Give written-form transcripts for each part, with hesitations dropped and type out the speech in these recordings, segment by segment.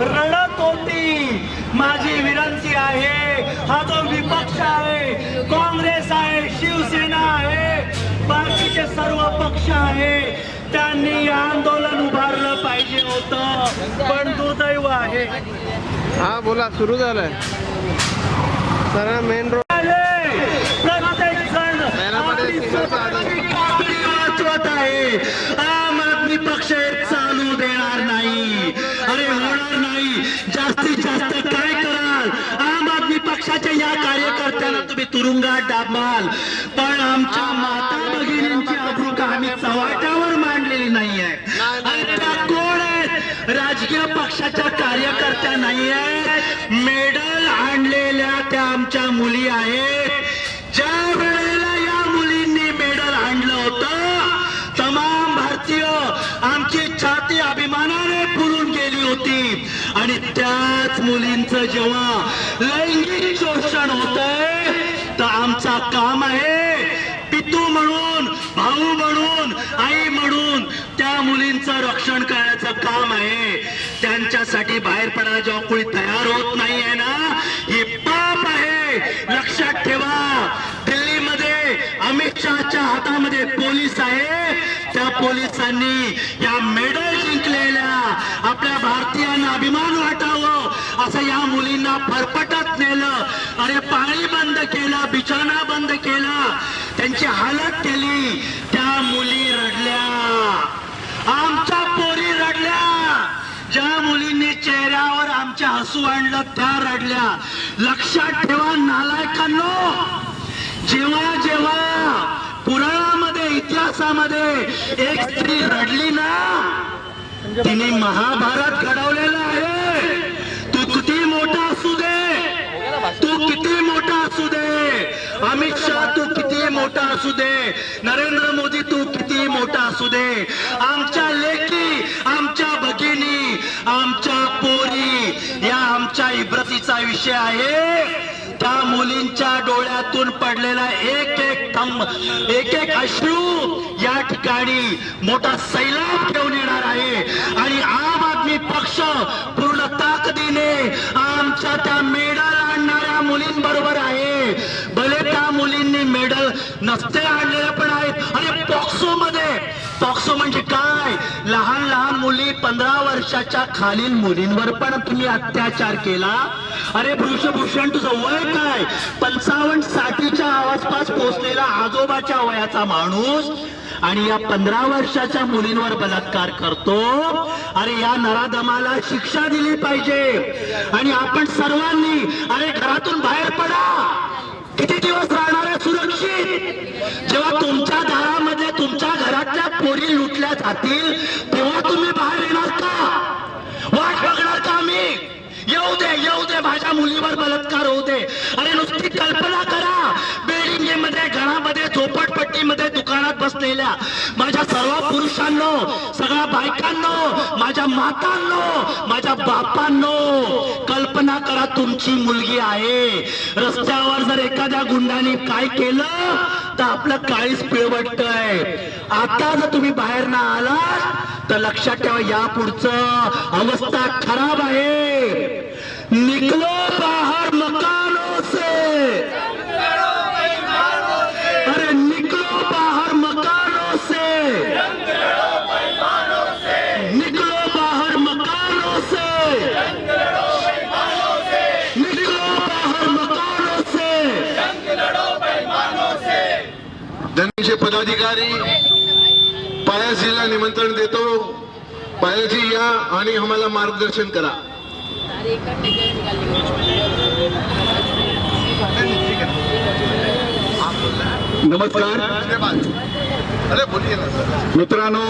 रडत होती. माझी विनंती आहे, हा जो विपक्ष आहे, काँग्रेस आहे, शिवसेना आहे, बाकीचे सर्व पक्ष आहे, त्यांनी आंदोलन उभारलं पाहिजे होतं. पण दुर्दैव आहे, हा बोला, सुरू झालंय सर. मेन रोड प्रत्येक जण वाचवत आहे. आम आदमी पक्ष चालू देणार नाही. अरे होणार नाही. जास्तीत जास्त काय कराल? आम आदमी पक्षाच्या या कार्यकर्त्यांना तुम्ही तुरुंगात डाबाल, पण आमच्या माता भगिनींची अब्रू का आम्ही चव्हाट्यावर मांडलेली नाही आहे. आणि त्या कोण आहेत? राजकीय पक्षाच्या कार्यकर्त्या नाही आहेत, मेडल आणलेल्या त्या आमच्या मुली आहेत. ज्या वेळेला या मुलींनी मेडल आणलं होतं, तमाम भारतीय आमची छाती अभिमानाने फुलून गेली होती. आणि त्याच मुलींचं जेव्हा लैंगिक शोषण होतंय, तर आमचा काम आहे, पितू म्हणून, भाऊ म्हणून, आई म्हणून त्या मुलींचं रक्षण करण्याचं काम आहे. त्यांच्यासाठी बाहेर पडा जेव्हा कोणी तयार होत नाही आहे ना, हे पाप आहे. लक्षात ठेवा, दिल्लीमध्ये अमित शहाच्या हातामध्ये पोलीस आहे. त्या पोलिसांनी या मेडल जिंकलेल्या आपल्या भारतीयांना अभिमान वाटावं असं या मुलींना फरफटत नेलं. अरे पाणी बंद केलं, बिछाना बंद केला, त्यांची हालत केली. त्या मुली रडल्या, आमच्या पोरी रडल्या. ज्या मुलींनी चेहऱ्यावर आमच्या हसू आणलं त्या रडल्या. लक्षात ठेवा नालायकांनो, जेव्हा जेव्हा पुराणामध्ये, इतिहासामध्ये एक स्त्री रडली ना, तिने महाभारत घडवलेलं आहे. तू किती मोठा असू दे, तू किती मोठा असू दे, अमित शहा तू किती मोठा असू दे, नरेंद्र मोदी तू किती मोठा असू दे, आमच्या लेकी, आमच्या भगिनी, आमच्या पोरी या आमच्या इब्रतीचा विषय आहे. त्या मुलींच्या डोळ्यातून पडलेला एक एक थंब, एक एक अश्रू या ठिकाणी मोठा सैलाब घेऊन येणार आहे. आणि आम आदमी पक्ष पूर्ण ताकदीने आमच्या त्या मेडल आणणाऱ्या मुलींबरोबर आहे. भले त्या मुलींनी मेडल नसते आणलेले पण आहेत. आणि पॉक्सो मध्ये, पॉक्सो म्हणजे काय? लहान लहान मुली, 15 वर्षाच्या खालील मुलींवर पण तुम्ही अत्याचार केला. अरे भूषण तुझं वय काय? 55-60च्या आसपास पोहोचलेला आजोबाच्या वयाचा माणूस आणि या 15 वर्षाच्या मुलींवर बलात्कार करतो. अरे या नराधमाला शिक्षा दिली पाहिजे. आणि आपण सर्वांनी अरे घरातून बाहेर पडा. किती दिवस राहणार आहे सुरक्षित? जेव्हा तुमच्या दारामध्ये तुमच्या घरातल्या पोरी लुटल्या जातील तेव्हा तुम्ही बाहेर येणार का? वाट बघणार का? आम्ही येऊ दे, येऊ दे, माझ्या मुलीवर बलात्कार होऊ दे. अरे नुसती कल्पना करा, बिल्डिंगमध्ये, घरामध्ये, झोपडपट्टीमध्ये, दुकानात बसलेल्या माझ्या सर्व पुरुषांनो, सगळ्या बायकांनो, माझ्या मातांनो, माझ्या बापांनो, कल्पना करा, तुमची मुलगी आहे. रस्त्यावर जर एखाद्या गुंडाने काय केलं तर आपलं काळीच पिळवटतंय. आता जर तुम्ही बाहेर ना आलात तर लक्षात ठेवा, या पुढचं अवस्था खराब आहे. निकलो बाहर मकानों से, अरे निकलो बाहर मकानों से, निकलो बाहर मकानों से, निकलो बाहर मकानों से. धनचे पदाधिकारी पायाजीला निमंत्रण देतो. पायाजी या आणि आम्हाला मार्गदर्शन करा. नमस्कार मित्रांनो,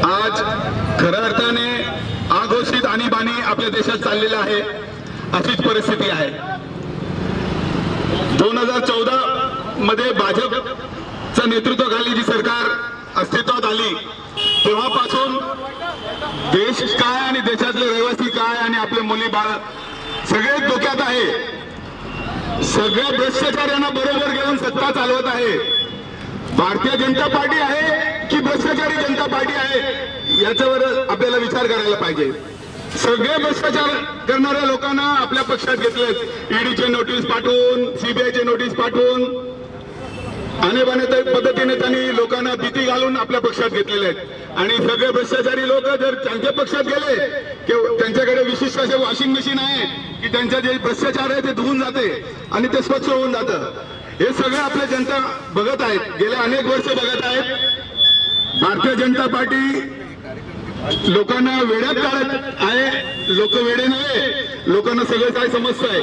आज खऱ्या अर्थाने अघोषित आणीबाणी आपल्या देशात चाललेला आहे. अशीच परिस्थिती आहे. 2014 मध्ये भाजपच्या नेतृत्वाखाली जी सरकार अस्तित्वात आली तेव्हापासून देश काय आणि देशातले रहिवासी काय आणि आपले मुली बाळ सगळे धोक्यात आहे. सगळ्या भ्रष्टाचार्यांना बरोबर घेऊन सत्ता चालवत आहे. भारतीय जनता पार्टी आहे की भ्रष्टाचारी जनता पार्टी आहे याच्यावर आपल्याला विचार करायला पाहिजे. सगळे भ्रष्टाचार करणाऱ्या लोकांना आपल्या पक्षात घेतलेत. ईडीचे नोटीस पाठवून, सीबीआयचे नोटीस पाठवून आणेबाणे पद्धतीने त्यांनी लोकांना भीती घालून आपल्या पक्षात घेतलेले आहेत. आणि सगळे भ्रष्टाचारी लोक जर त्यांच्या पक्षात गेले की त्यांच्याकडे विशिष्ट असे वॉशिंग मशीन आहे की त्यांचा जे भ्रष्टाचार आहे ते धुवून जाते आणि ते स्वच्छ होऊन जातं. हे सगळं आपल्या जनता बघत आहेत, गेल्या अनेक वर्ष बघत आहेत. भारतीय जनता पार्टी लोकांना वेड्यात काढत आहे. लोक वेडे नव्हे, लोकांना सगळं काय समजतं आहे.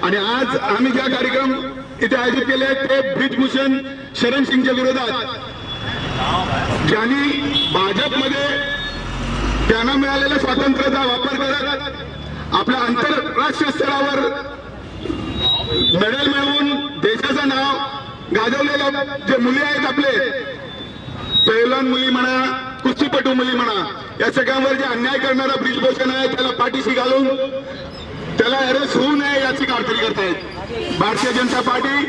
आणि आज आम्ही ज्या कार्यक्रम इथे आयोजित केले ते ब्रिजभूषण शरण सिंगच्या विरोधात, ज्यांनी भाजपमध्ये त्यांना मिळालेल्या स्वातंत्र्याचा वापर करत आपल्या आंतरराष्ट्रीय स्तरावर मेडल मिळवून देशाचं नाव गाजवलेल्या जे मुली आहेत, आपले पहिलवान मुली म्हणा, कुस्तीपटू मुली म्हणा, या सगळ्यांवर जे अन्याय करणारा ब्रिजभूषण आहे त्याला पाठीशी घालून त्याला अरेस्ट होऊ नये याची काळजी करतायत. भारतीय जनता पार्टी,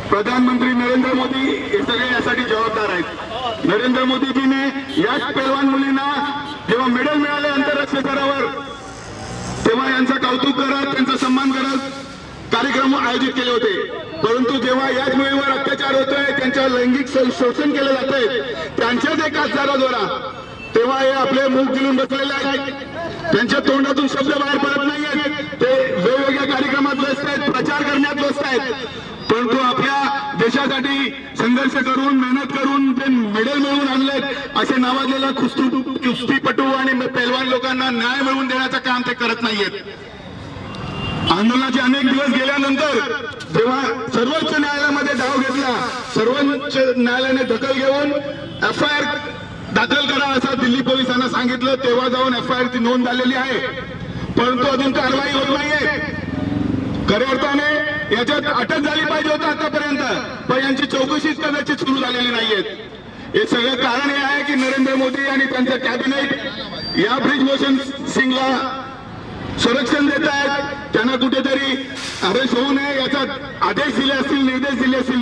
प्रधानमंत्री नरेंद्र मोदी हे सगळे यासाठी जबाबदार आहेत. नरेंद्र मोदीजीने याच पहिलवान मुलींना जेव्हा मेडल मिळाले आंतरराष्ट्रीय स्तरावर तेव्हा यांचं कौतुक करत, त्यांचा सन्मान करत कार्यक्रम आयोजित केले होते. परंतु जेव्हा याच मुलीवर अत्याचार होतोय, त्यांच्या लैंगिक शोषण केलं जात आहे त्यांच्याच एका आजाराद्वारा, तेव्हा हे आपले मुख गिळून बसलेले आहेत. त्यांच्या तोंडातून शब्द बाहेर पडत नाहीयेत. ते वेगवेगळ्या कार्यक्रमात व्यस्त आहेत, प्रचार करण्यात व्यस्त आहेत. परंतु आपल्या देशासाठी संघर्ष करून, मेहनत करून ते मेडल मिळवून आणलेत असे नावाजलेल्या कुस्तीपटू आणि पैलवान लोकांना न्याय मिळवून देण्याचं काम ते करत नाहीयेत. आंदोलनाचे अनेक दिवस गेल्यानंतर जेव्हा सर्वोच्च न्यायालयामध्ये धाव घेतला, सर्वोच्च न्यायालयाने दखल घेऊन FIR दाखल करा असं दिल्ली पोलिसांना सांगितलं. तेव्हा जाऊन FIR ची नोंद झालेली आहे, परंतु अजून कारवाई होत नाहीये. खऱ्या अर्थाने याच्यात अटक झाली पाहिजे होती आतापर्यंत, पण यांची चौकशीच कदाचित सुरू झालेली नाहीये. हे सगळं कारण हे आहे की नरेंद्र मोदी आणि त्यांचं कॅबिनेट या ब्रिजभूषण सिंगला संरक्षण देत आहेत. त्यांना कुठेतरी अरेस्ट होऊ नये याचा आदेश दिले असतील, निर्देश दिले असतील.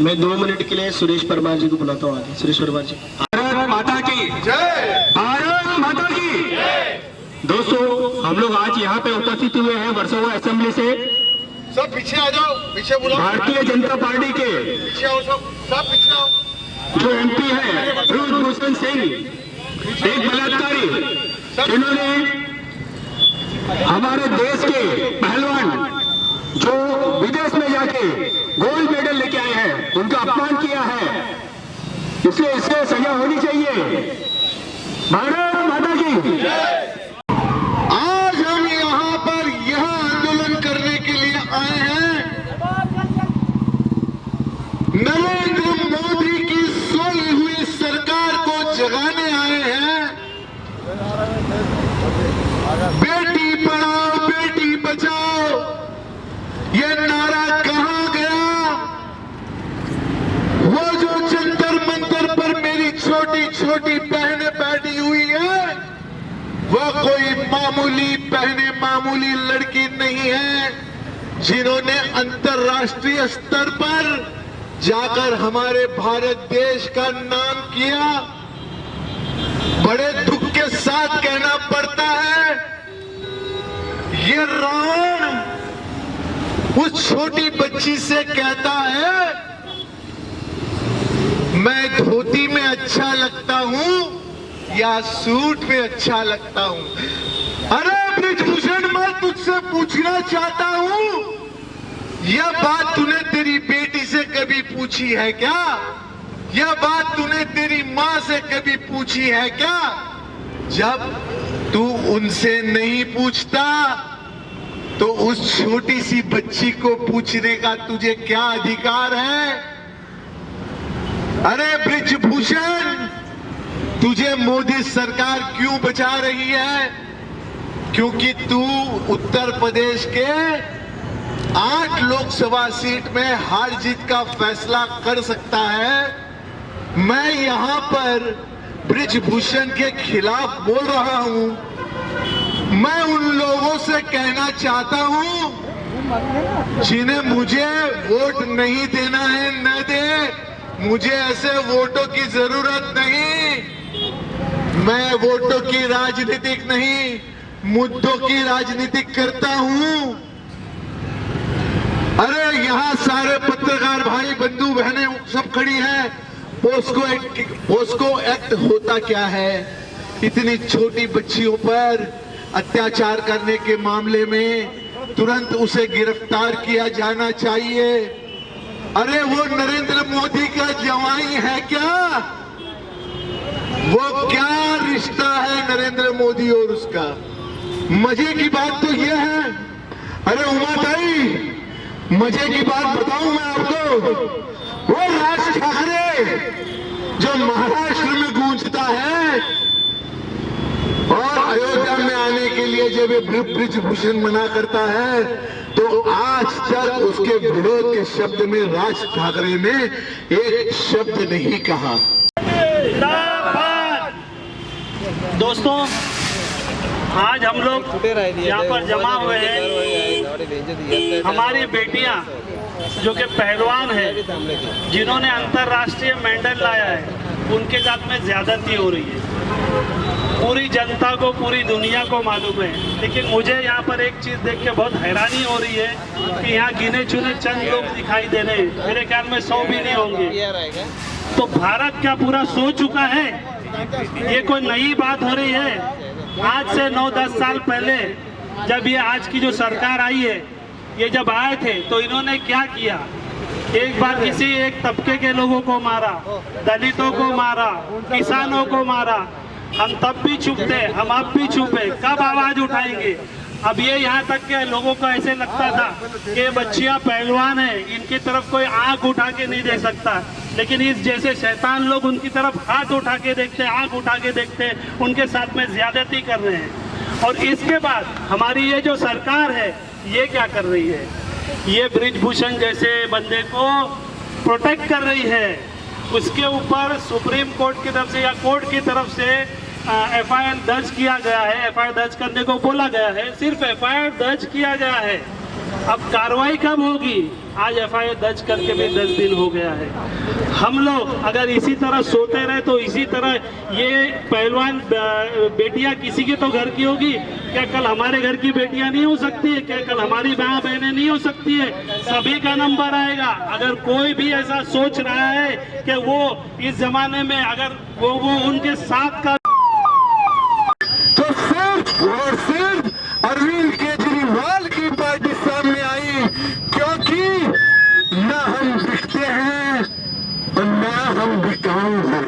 मैं 2 मिनट के लिए सुरेश परमार जी को बुलाता हूँ. आगे सुरेश परमार जी. भारत माता की जय, भारत माता की दोस्तों, हम लोग आज यहाँ पे उपस्थित हुए हैं वर्सोवा असेंबली से. सब पीछे आ जाओ, पीछे बुलाओ. भारतीय जनता पार्टी के पीछे आओ, सब पीछे आओ. जो MP है ब्रिजभूषण सिंह, एक बलात्कारी, जिन्होंने हमारे देश के पहलवान जो विदेश में जाके गोल्ड मेडल लेके आए हैं उनका अपमान किया है, इसलिए इससे सजा होनी चाहिए. भारत माता की. आज हम यहाँ पर यह आंदोलन करने के लिए आए हैं, नरेंद्र मोदी की सोई हुई सरकार को जगाने आए हैं. बेटी पढ़ाओ बेटी बचाओ ये नारा कहां गया? वो जो जंतर मंतर पर मेरी छोटी छोटी बहनें बैठी हुई है, वह कोई मामूली बहनें, मामूली लड़की नहीं है, जिन्होंने अंतर्राष्ट्रीय स्तर पर जाकर हमारे भारत देश का नाम किया. बड़े दुख के साथ कहना पड़ता है, ये रावण उस छोटी बच्ची से कहता है, मैं धोती में अच्छा लगता हूं या सूट में अच्छा लगता हूं. अरे ब्रिजभूषण, मैं तुझसे पूछना चाहता हूं, यह बात तूने तेरी बेटी से कभी पूछी है क्या? यह बात तूने तेरी मां से कभी पूछी है क्या? जब तू उनसे नहीं पूछता तो उस छोटी सी बच्ची को पूछने का तुझे क्या अधिकार है? अरे ब्रिजभूषण, तुझे मोदी सरकार क्यों बचा रही है? क्योंकि तू उत्तर प्रदेश के 8 लोकसभा सीट में हार जीत का फैसला कर सकता है. मैं यहां पर ब्रिजभूषण के खिलाफ बोल रहा हूं. मैं उन लोगों से कहना चाहता हूं जिन्हें मुझे वोट नहीं देना है, न दे. मुझे ऐसे वोटों की जरूरत नहीं। मैं वोटों की राजनीतिक नहीं, मुद्दों की राजनीतिक करता हूं। अरे यहाँ सारे पत्रकार भाई बंधु बहनें सब खड़ी हैं। पोस्को एक्ट होता क्या है? इतनी छोटी बच्चियों पर अत्याचार करने के मामले में तुरंत उसे गिरफ्तार किया जाना चाहिए। अरे वो नरेंद्र मोदी का जवाई है क्या? वो क्या रिश्ता है नरेंद्र मोदी और उसका? मजे की बात तो यह है, अरे उमा ताई, मजे की बात बताऊं मैं आपको, वो राज ठाकरे जो महाराष्ट्र में गूंजता है और अयोध्या में आने के लिए जब ये ब्रिज भूषण मना करता है, तो आज तक उसके विरोध के शब्द में राज ठाकरे ने एक शब्द नहीं कहा। दोस्तों, आज हम लोग यहाँ पर जमा हुए हैं। हमारी बेटियाँ जो कि पहलवान है, जिन्होंने अंतर्राष्ट्रीय मेडल लाया है, उनके साथ में ज्यादती हो रही है। पूरी जनता को, पूरी दुनिया को मालूम है। लेकिन मुझे यहाँ पर एक चीज़ देख के बहुत हैरानी हो रही है कि यहाँ गिने चुने चंद लोग दिखाई दे रहे हैं। मेरे ख्याल में 100 भी नहीं होंगे। तो भारत क्या पूरा सो चुका है? ये कोई नई बात हो रही है? आज से 9-10 साल पहले जब ये आज की जो सरकार आई है, ये जब आए थे तो इन्होंने क्या किया? एक बार किसी एक तबके के लोगों को मारा, दलितों को मारा, किसानों को मारा। हम तब भी चुप थे, हम अब भी चुप है। कब आवाज उठाएंगे? अब ये यहाँ तक के लोगों को ऐसे लगता था कि बच्चियाँ पहलवान है, इनकी तरफ कोई आंख उठा के नहीं देख सकता। लेकिन इस जैसे शैतान लोग उनकी तरफ हाथ उठा के देखते, आंख उठा के देखते, उनके साथ में ज्यादती कर रहे हैं। और इसके बाद हमारी ये जो सरकार है, ये क्या कर रही है? ये ब्रिजभूषण जैसे बंदे को प्रोटेक्ट कर रही है। उसके ऊपर सुप्रीम कोर्ट की तरफ से या कोर्ट की तरफ से एफआईआर दर्ज किया गया है। एफआईआर दर्ज करने को बोला गया है, सिर्फ एफआईआर दर्ज किया गया है। अब कार्रवाई कब होगी? आज एफआईआर दर्ज करके भी 10 दिन हो गया है। हम लोग अगर इसी तरह सोते रहे तो इसी तरह ये पहलवान बेटियां किसी की तो घर की होगी, क्या कल हमारे घर की बेटियां नहीं हो सकती है? क्या कल हमारी माँ बहनें नहीं हो सकती है? सभी का नंबर आएगा। अगर कोई भी ऐसा सोच रहा है कि वो इस जमाने में अगर वो उनके साथ का, तो सिर्फ और सिर्फ अरविंद केजरीवाल की पार्टी सामने आई, क्योंकि न हम बिकते हैं और न हम बिकाऊंगे।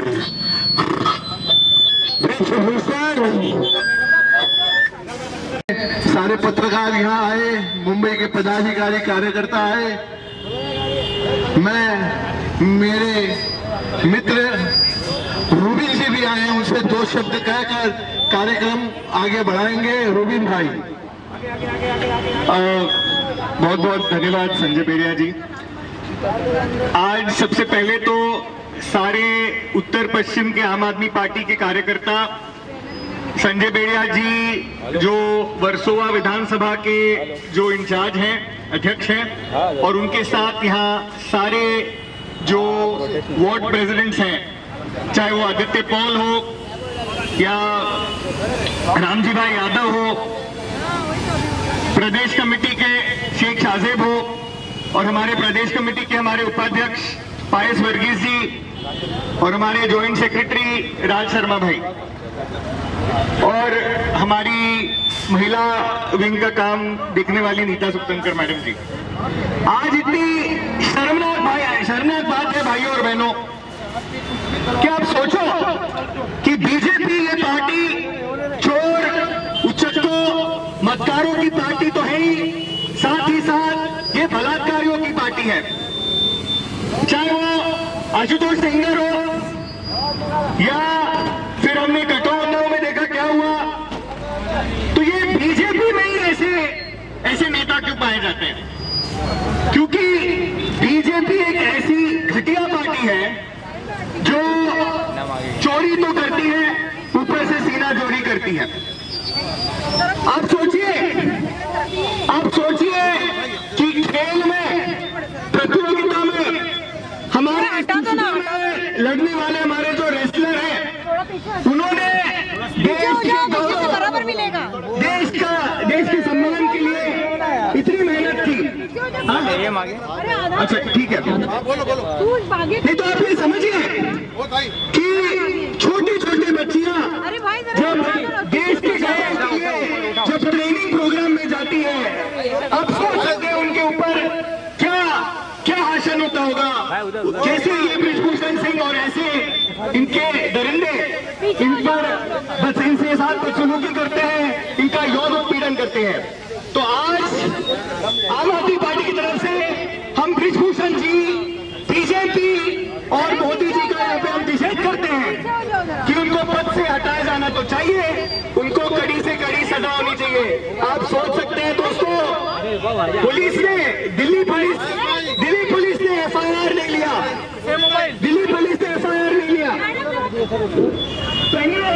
सारे पत्रकार यहाँ आए, मुंबई के पदाधिकारी कार्यकर्ता आए। मैं मेरे मित्र रूबिन जी भी आए हैं, उनसे 2 शब्द कहकर कार्यक्रम आगे बढ़ाएंगे। रूबिन भाई। बहुत बहुत धन्यवाद संजय बेड़िया जी। आज सबसे पहले तो सारे उत्तर पश्चिम के आम आदमी पार्टी के कार्यकर्ता संजय बेड़िया जी जो वर्सोवा विधानसभा के जो इंचार्ज हैं, अध्यक्ष हैं, और उनके साथ यहाँ सारे जो वार्ड प्रेसिडेंट्स हैं, चाहे वो आदित्य पॉल हो या रामजी भाई यादव हो, प्रदेश कमेटी के शेख शाहजेब हो, और हमारे प्रदेश कमेटी के हमारे उपाध्यक्ष पायस वर्गीस जी, और हमारे जॉइंट सेक्रेटरी राज शर्मा भाई, और हमारी महिला विंग का काम देखने वाली नीता सुक्तनकर मैडम जी। आज इतनी शर्मनाक बात है भाइयों और बहनों, क्या आप सोचो कि बीजेपी ये पार्टी चोर उचक्कों मतकारों की पार्टी तो है ही, साथ ही साथ ये बलात्कारियों की पार्टी है। चाहे वो आशुतोष सिंगर हो या फिर हमने कठौताओं में देखा क्या हुआ, तो ये बीजेपी में ही ऐसे नेता क्यों पाए जाते हैं? क्योंकि बीजेपी एक ऐसी घटिया पार्टी है जो चोरी तो करती है, ऊपर से सीना चोरी करती है। आप सोचिए कि खेल में, प्रतियोगिता में, हमारे लड़ने वाले हमारे जो रेसलर हैं, थोड़ा पीछे उन्होंने देश हो के जाओ, पीछे से गौरव, बराबर मिलेगा। देश के सम्मान के लिए इतनी मेहनत की। हाँ? अरे आधा अच्छा ठीक है, तू आगे। नहीं तो आप ये समझिए कि छोटी छोटी बच्चियां अरे भाई जब जरा देश के गौरव के लिए जब ट्रेनिंग प्रोग्राम में जाती है, अब सोच सकते हैं उनके ऊपर क्या क्या शासन होता होगा। जैसे ये बृजभूषण सिंह और ऐसे इनके दरिंदे इन पर बस इनसे साथ बदसलूकी करते हैं, इनका यौन उत्पीड़न करते हैं। तो आज आम आदमी पार्टी की तरफ से हम बृजभूषण जी, बीजेपी और मोदी जी का यहाँ पे हम निषेध करते हैं कि उनको पद से हटाया जाना तो चाहिए, उनको कड़ी से कड़ी सजा होनी चाहिए। आप सोच सकते हैं दोस्तों, पुलिस ने दिल्ली पुलिस ने एफआईआर नहीं लिया, दिल्ली पुलिस ने एफआईआर नहीं लिया। तो यहाँ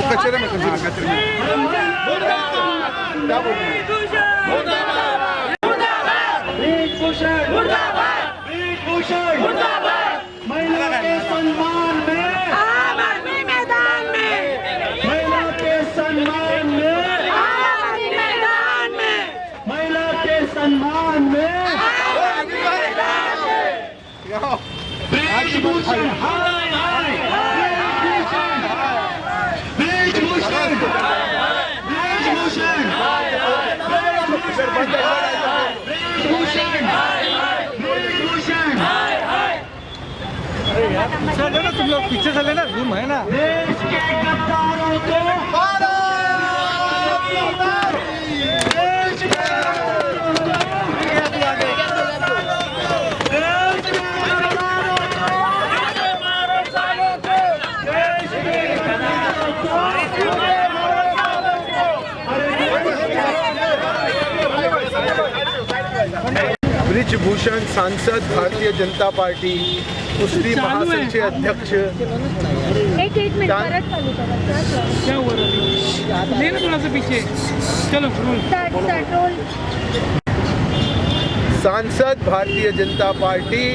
कचरे में महिला के सम्मान में, आम आदमी मैदान में, महिला के सम्मान में, आम आदमी मैदान में, महिला के सम्मान में बृजभूषण, हाय हाय बृजभूषण, बृजभूषण, तुम लोग पीछे चले ना, जूम है ना। देश के गद्दारों को देश के ब्रिजभूषण सांसद भारतीय जनता पार्टी कुस्ती महासंघचे अध्यक्ष एक मिनट परत चालू करा। क्या हुआ लेना थोड़ा सा पीछे, चलो पेट्रोल सांसद भारतीय जनता पार्टी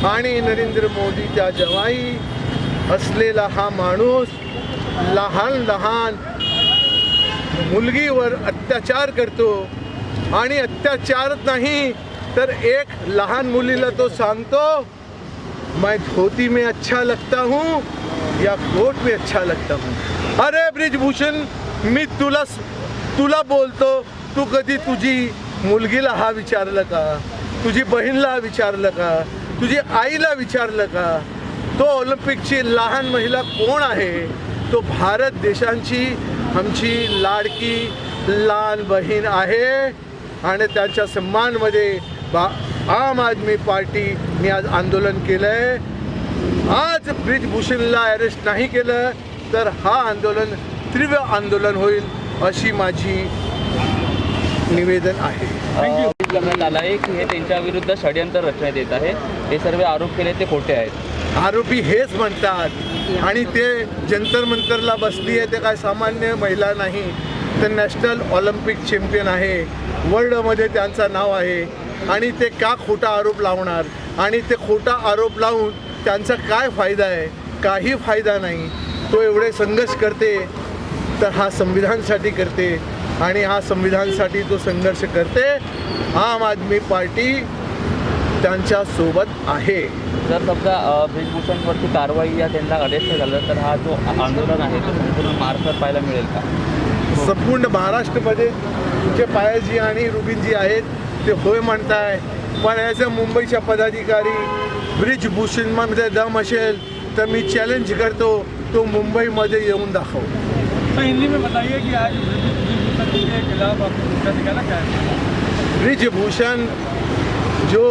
आणि नरेंद्र मोदीच्या जवाई असलेला हा माणूस लहान लहान मुलगीवर अत्याचार करतो आणि अत्याचारच नाही तर एक लहान मुलीला तो सांगतो, मैं धोती में अच्छा लगता हूँ या कोट में अच्छा लगता हूँ। अरे ब्रिजभूषण, मी तुला बोलतो, तू कधी तुझी मुलगीला हा विचारलं का, तुझी बहीणला विचारलं का, तुझी आईला विचारलं का? तो ऑलिम्पिकची लहान महिला कोण आहे? तो भारत देशांची आमची लाडकी लहान बहीण आहे आणि त्याच्या सन्मानमध्ये आम आदमी पार्टीने आज आंदोलन केलंय। आज ब्रिजभूषणला अरेस्ट नाही केलं तर हा आंदोलन तीव्र आंदोलन होईल अशी माझी निवेदन आहे। करण्यात आला आहे की हे त्यांच्या विरुद्ध षडयंत्र रचण्यात येत आहे, हे सर्व आरोप केले ते खोटे आहेत। आरोपी हेच म्हणतात आणि ते जंतर मंतरला बसली आहे, ते काय सामान्य महिला नाही, तर नॅशनल ऑलिम्पिक चॅम्पियन आहे, वर्ल्डमध्ये त्यांचं नाव आहे आणि ते का खोटा आरोप लावणार आणि ते खोटा आरोप लावून त्यांचा काय फायदा आहे? काही फायदा नाही। तो एवढे संघर्ष करते तर हा संविधानासाठी करते आणि हा संविधानासाठी तो संघर्ष करते। आम आदमी पार्टी त्यांच्या सोबत आहे। जर समजा ब्रिजभूषणवरती कारवाई या त्यांना अरेस्ट झालं तर हा जो आंदोलन आहे तो संपूर्ण महाराष्ट्रात पाहायला मिळेल का? संपूर्ण महाराष्ट्रामध्ये तुमचे पायाजी आणि रुबीनजी आहेत ते होय म्हणताय, पण ॲज अ मुंबईच्या पदाधिकारी ब्रिजभूषणमध्ये दम असेल तर मी चॅलेंज करतो, तो मुंबईमध्ये येऊन दाखव। तो हिंदी में बताइए कि आज ब्रिजभूषण के खिलाफ आपको उसका निकाला क्या है? ब्रिजभूषण जो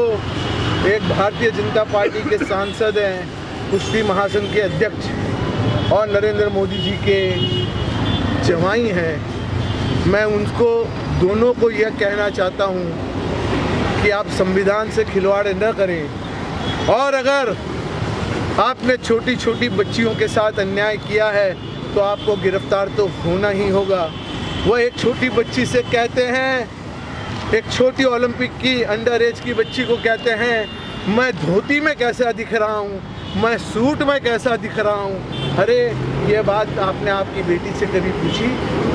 एक भारतीय जनता पार्टी के सांसद हैं, कुश्ती महासंघ के अध्यक्ष और नरेंद्र मोदी जी के जवाई हैं, मैं उनको दोनों को यह कहना चाहता हूं कि आप संविधान से खिलवाड़ न करें और अगर आपने छोटी छोटी बच्चियों के साथ अन्याय किया है तो आपको गिरफ्तार तो होना ही होगा। वो एक छोटी बच्ची से कहते हैं एक छोटी ओलंपिक की अंडर एज की बच्ची को कहते हैं मैं धोती में कैसा दिख रहा हूँ, मैं सूट में कैसा दिख रहा हूँ। अरे ये बात आपने आपकी बेटी से कभी पूछी?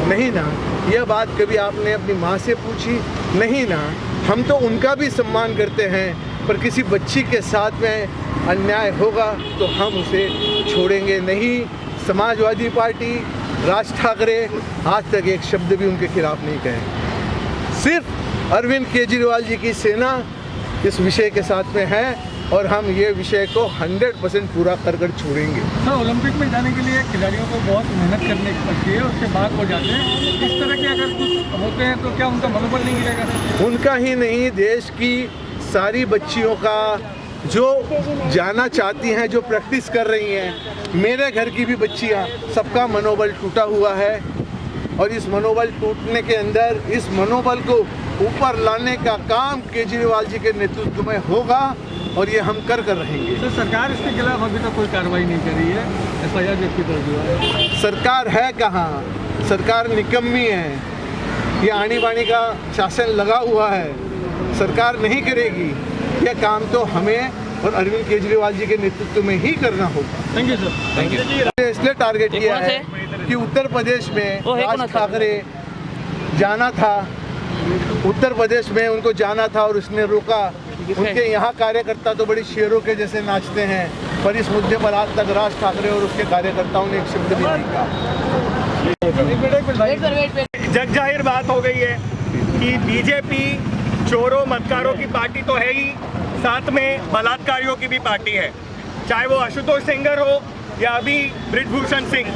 नहीं ना। यह बात कभी आपने अपनी माँ से पूछी? नहीं ना। हम तो उनका भी सम्मान करते हैं, पर किसी बच्ची के साथ में अन्याय होगा तो हम उसे छोड़ेंगे नहीं। समाजवादी पार्टी, राज ठाकरे आज तक एक शब्द भी उनके खिलाफ नहीं कहे। सिर्फ अरविंद केजरीवाल जी की सेना इस विषय के साथ में है और हम ये विषय को 100% पूरा कर छोड़ेंगे। सर, ओलंपिक में जाने के लिए खिलाड़ियों को बहुत मेहनत करने पड़ती है, उसके बाद वो जाते हैं। इस तरह के अगर कुछ होते हैं तो क्या उनका मनोबल नहीं गिरेगा? उनका ही नहीं, देश की सारी बच्चियों का जो जाना चाहती हैं, जो प्रैक्टिस कर रही हैं, मेरे घर की भी बच्चियां, सबका मनोबल टूटा हुआ है। और इस मनोबल टूटने के अंदर इस मनोबल को ऊपर लाने का काम केजरीवाल जी के नेतृत्व में होगा और ये हम कर रहेंगे। तो सरकार इसके खिलाफ अभी तक कोई कार्रवाई नहीं कर रही है, FIR व्यक्ति दर्ज हुआ है। सरकार है कहाँ? सरकार निकम्मी है। ये आनी बानी का शासन लगा हुआ है, सरकार नहीं करेगी। यह काम तो हमें और अरविंद केजरीवाल जी के नेतृत्व में ही करना होगा। Thank you sir. Thank you. इसलिए टारगेट किया है कि उत्तर प्रदेश में राज ठाकरे जाना था, उत्तर प्रदेश में उनको जाना था और उसने रोका। उनके यहाँ कार्यकर्ता तो बड़ी शेरों के जैसे नाचते हैं, पर इस मुद्दे पर आज तक राज ठाकरे और उसके कार्यकर्ताओं ने एक शब्द भी नहीं कहा। जग जाहिर बात हो गई है कि बीजेपी चोरों मतकारों की पार्टी तो है ही, साथ में बलात्कारियों की भी पार्टी है। चाहे वो आशुतोष सेंगर हो या अभी बृजभूषण सिंह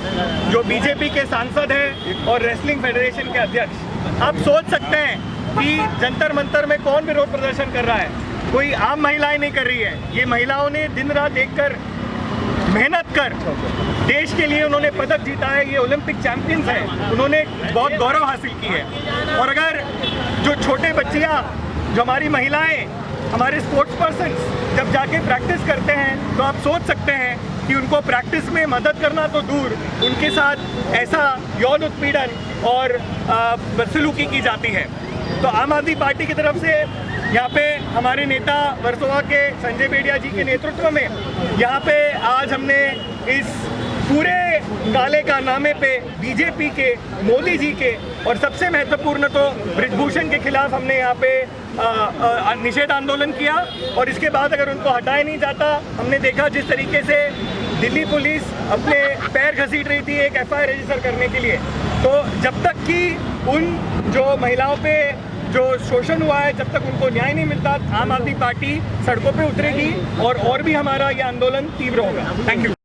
जो बीजेपी के सांसद हैं और रेसलिंग फेडरेशन के अध्यक्ष। आप सोच सकते हैं कि जंतर मंतर में कौन विरोध प्रदर्शन कर रहा है? कोई आम महिलाएं नहीं कर रही है। ये महिलाओं ने दिन रात देखकर मेहनत कर देश के लिए उन्होंने पदक जीता है। ये ओलंपिक चैंपियंस हैं, उन्होंने बहुत गौरव हासिल की है। और अगर जो छोटे बच्चियां, जो हमारी महिलाएं, हमारे स्पोर्ट्स पर्सन जब जाके प्रैक्टिस करते हैं तो आप सोच सकते हैं कि उनको प्रैक्टिस में मदद करना तो दूर, उनके साथ ऐसा यौन उत्पीड़न और बदसलूकी की जाती है। तो आम आदमी पार्टी की तरफ से यहाँ पे हमारे नेता वर्सोवा के संजय बेडिया जी के नेतृत्व में यहाँ पे आज हमने इस पूरे काले कारनामे पे बीजेपी के, मोदी जी के और सबसे महत्वपूर्ण तो बृजभूषण के खिलाफ हमने यहाँ पे निषेध आंदोलन किया। और इसके बाद अगर उनको हटाया नहीं जाता, हमने देखा जिस तरीके से दिल्ली पुलिस अपने पैर घसीट रही थी एक FIR रजिस्टर करने के लिए। तो जब तक कि उन जो महिलाओं पे जो शोषण हुआ है, जब तक उनको न्याय नहीं मिलता, आम आदमी पार्टी सड़कों पे उतरेगी और भी हमारा ये आंदोलन तीव्र होगा। Thank you.